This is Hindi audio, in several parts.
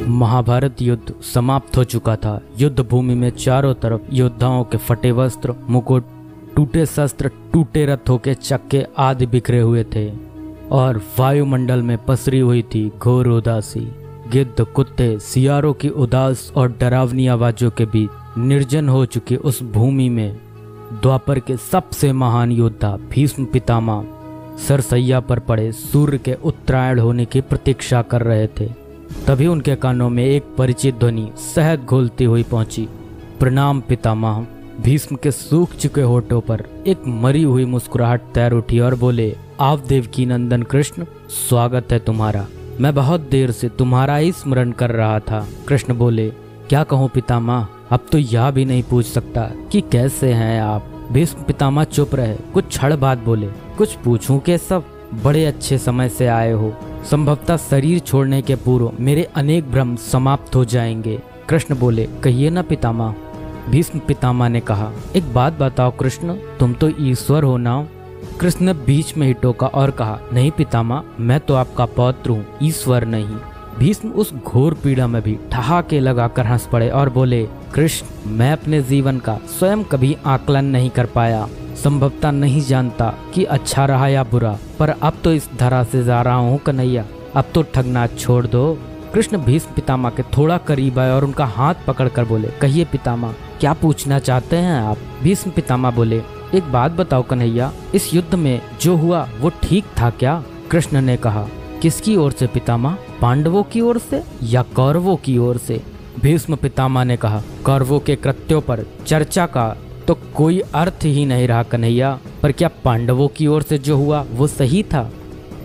महाभारत युद्ध समाप्त हो चुका था। युद्ध भूमि में चारों तरफ योद्धाओं के फटे वस्त्र, मुकुट, टूटे शस्त्र, टूटे रथों के चक्के आदि बिखरे हुए थे और वायुमंडल में पसरी हुई थी घोर उदासी। गिद्ध, कुत्ते, सियारों की उदास और डरावनी आवाजों के बीच निर्जन हो चुकी उस भूमि में द्वापर के सबसे महान योद्धा भीष्म पितामह सरसैया पर पड़े सूर्य के उत्तरायण होने की प्रतीक्षा कर रहे थे। तभी उनके कानों में एक परिचित ध्वनि शहद घोलती हुई पहुंची। प्रणाम पितामह। भीष्म के सूख चुके होठों पर एक मरी हुई मुस्कुराहट तैर उठी और बोले, आप देवकी नंदन कृष्ण, स्वागत है तुम्हारा। मैं बहुत देर से तुम्हारा ही स्मरण कर रहा था। कृष्ण बोले, क्या कहूँ पितामह, अब तो यह भी नहीं पूछ सकता कि कैसे हैं आप। भीष्म पितामह चुप रहे, कुछ क्षण बाद बोले, कुछ पूछूं के सब, बड़े अच्छे समय से आए हो। संभवतः शरीर छोड़ने के पूर्व मेरे अनेक भ्रम समाप्त हो जाएंगे। कृष्ण बोले, कहिए ना पितामह। भीष्म पितामह ने कहा, एक बात बताओ कृष्ण, तुम तो ईश्वर हो ना। कृष्ण ने बीच में ही टोका और कहा, नहीं पितामह, मैं तो आपका पौत्र हूँ, ईश्वर नहीं। भीष्म उस घोर पीड़ा में भी ठहाके लगाकर हंस पड़े और बोले, कृष्ण, मैं अपने जीवन का स्वयं कभी आकलन नहीं कर पाया। संभवतः नहीं जानता कि अच्छा रहा या बुरा, पर अब तो इस धरा से जा रहा हूँ कन्हैया, अब तो ठगना छोड़ दो। कृष्ण भीष्म पितामह के थोड़ा करीब आए और उनका हाथ पकड़कर बोले, कहिए पितामह, क्या पूछना चाहते हैं आप। भीष्म पितामह बोले, एक बात बताओ कन्हैया, इस युद्ध में जो हुआ वो ठीक था क्या। कृष्ण ने कहा, किसकी ओर से पितामह, पांडवों की ओर से या कौरवों की ओर से। भीष्म पितामह ने कहा, कौरवों के कृत्यों पर चर्चा का तो कोई अर्थ ही नहीं रहा कन्हैया, पर क्या पांडवों की ओर से जो हुआ वो सही था।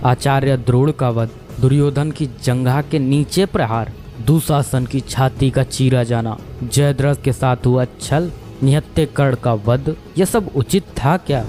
आचार्य द्रोण का वध, दुर्योधन की जंघा के नीचे प्रहार, दुशासन की छाती का चीरा जाना, जयद्रथ के साथ हुआ छल, निहत्थे कर्ण का वध, यह सब उचित था क्या।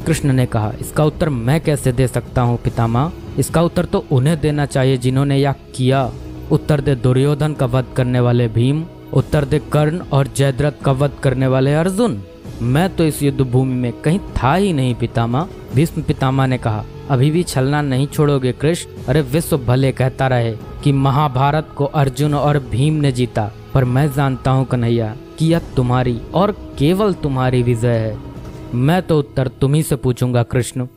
कृष्ण ने कहा, इसका उत्तर मैं कैसे दे सकता हूँ पितामह, इसका उत्तर तो उन्हें देना चाहिए जिन्होंने यह किया। उत्तर दे दुर्योधन का वध करने वाले भीम, उत्तर दे कर्ण और जयद्रथ का वध करने वाले अर्जुन। मैं तो इस युद्ध भूमि में कहीं था ही नहीं पितामह। भीष्म पितामह ने कहा, अभी भी छलना नहीं छोड़ोगे कृष्ण। अरे विश्व भले कहता रहे कि महाभारत को अर्जुन और भीम ने जीता, पर मैं जानता हूँ कन्हैया कि यह तुम्हारी और केवल तुम्हारी विजय है। मैं तो उत्तर तुम्ही से पूछूंगा कृष्ण।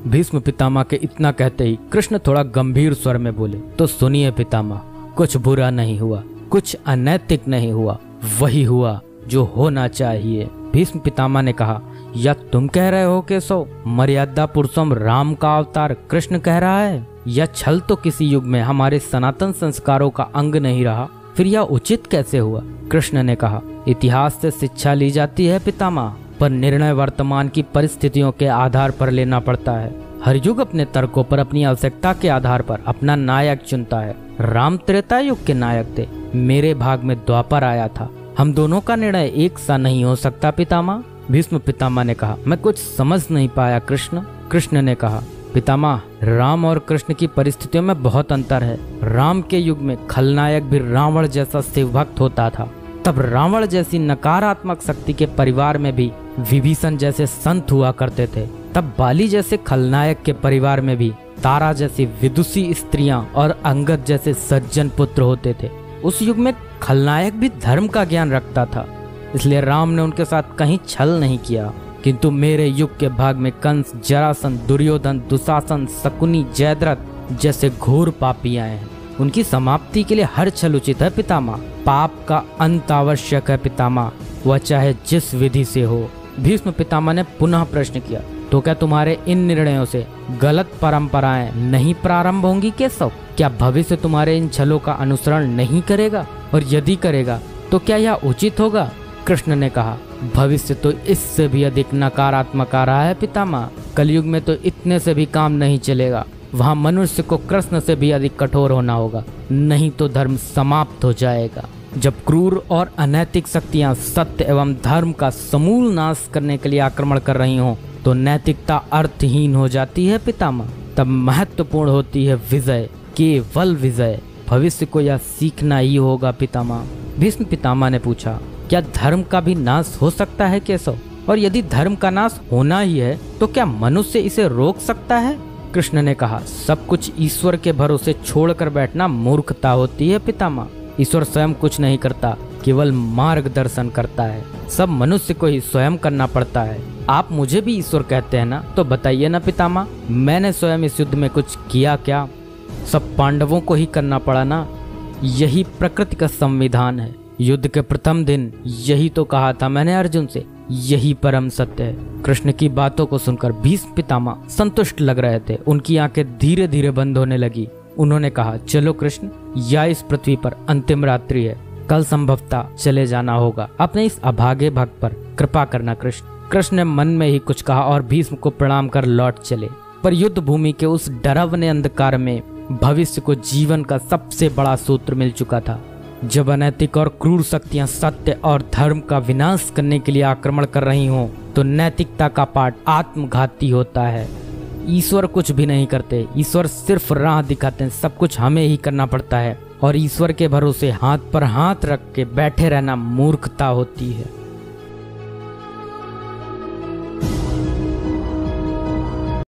भीष्म पितामह के इतना कहते ही कृष्ण थोड़ा गंभीर स्वर में बोले, तो सुनिए पितामह, कुछ बुरा नहीं हुआ, कुछ अनैतिक नहीं हुआ, वही हुआ जो होना चाहिए। भीष्म पितामह ने कहा, या तुम कह रहे हो कि सो मर्यादा पुरुषोत्तम राम का अवतार कृष्ण कह रहा है। यह छल तो किसी युग में हमारे सनातन संस्कारों का अंग नहीं रहा, फिर यह उचित कैसे हुआ। कृष्ण ने कहा, इतिहास से शिक्षा ली जाती है पितामह, पर निर्णय वर्तमान की परिस्थितियों के आधार पर लेना पड़ता है। हर युग अपने तर्कों पर, अपनी आवश्यकता के आधार पर अपना नायक चुनता है। राम त्रेता युग के नायक थे, मेरे भाग में द्वापर आया था। हम दोनों का निर्णय एक सा नहीं हो सकता पितामह। भीष्म पितामह ने कहा, मैं कुछ समझ नहीं पाया कृष्ण। कृष्ण ने कहा, पितामह, राम और कृष्ण की परिस्थितियों में बहुत अंतर है। राम के युग में खलनायक भी रावण जैसा शिवभक्त होता था, तब रावण जैसी नकारात्मक शक्ति के परिवार में भी विभीषण जैसे संत हुआ करते थे। तब बाली जैसे खलनायक के परिवार में भी तारा जैसी विदुषी स्त्रियां और अंगद जैसे सज्जन पुत्र होते थे। उस युग में खलनायक भी धर्म का ज्ञान रखता था, इसलिए राम ने उनके साथ कहीं छल नहीं किया। किंतु मेरे युग के भाग में कंस, जरासंध, दुर्योधन, दुशासन, शकुनी, जयद्रथ जैसे घोर पापी आए हैं। उनकी समाप्ति के लिए हर छल उचित है पितामह। पाप का अंत आवश्यक है पितामह, वह चाहे जिस विधि से हो। भीष्म पितामह ने पुनः प्रश्न किया, तो क्या तुम्हारे इन निर्णयों से गलत परंपराएं नहीं प्रारंभ होंगी केशव। क्या भविष्य तुम्हारे इन छलों का अनुसरण नहीं करेगा, और यदि करेगा तो क्या यह उचित होगा। कृष्ण ने कहा, भविष्य तो इससे भी अधिक नकारात्मक आ रहा है पितामह। कलयुग में तो इतने से भी काम नहीं चलेगा, वहाँ मनुष्य को कृष्ण से भी अधिक कठोर होना होगा, नहीं तो धर्म समाप्त हो जाएगा। जब क्रूर और अनैतिक शक्तियाँ सत्य एवं धर्म का समूल नाश करने के लिए आक्रमण कर रही हों, तो नैतिकता अर्थहीन हो जाती है पितामह। तब महत्वपूर्ण होती है विजय, केवल विजय। भविष्य को यह सीखना ही होगा पितामह। भीष्म पितामह ने पूछा, क्या धर्म का भी नाश हो सकता है केशव, और यदि धर्म का नाश होना ही है तो क्या मनुष्य इसे रोक सकता है। कृष्ण ने कहा, सब कुछ ईश्वर के भरोसे छोड़कर बैठना मूर्खता होती है पितामह। ईश्वर स्वयं कुछ नहीं करता, केवल मार्गदर्शन करता है। सब मनुष्य को ही स्वयं करना पड़ता है। आप मुझे भी ईश्वर कहते हैं ना, तो बताइए ना पितामह, मैंने स्वयं इस युद्ध में कुछ किया क्या? सब पांडवों को ही करना पड़ा ना। यही प्रकृति का संविधान है। युद्ध के प्रथम दिन यही तो कहा था मैंने अर्जुन से, यही परम सत्य है। कृष्ण की बातों को सुनकर भीष्म पितामह संतुष्ट लग रहे थे। उनकी आंखें धीरे धीरे बंद होने लगी। उन्होंने कहा, चलो कृष्ण, या इस पृथ्वी पर अंतिम रात्रि है, कल संभवतः चले जाना होगा। अपने इस अभागे भक्त पर कृपा करना कृष्ण। कृष्ण ने मन में ही कुछ कहा और भीष्म को प्रणाम कर लौट चले। पर युद्ध भूमि के उस डरावने अंधकार में भविष्य को जीवन का सबसे बड़ा सूत्र मिल चुका था। जब अनैतिक और क्रूर शक्तियां सत्य और धर्म का विनाश करने के लिए आक्रमण कर रही हों, तो नैतिकता का पाठ आत्मघाती होता है। ईश्वर कुछ भी नहीं करते, ईश्वर सिर्फ राह दिखाते हैं। सब कुछ हमें ही करना पड़ता है और ईश्वर के भरोसे हाथ पर हाथ रख के बैठे रहना मूर्खता होती है।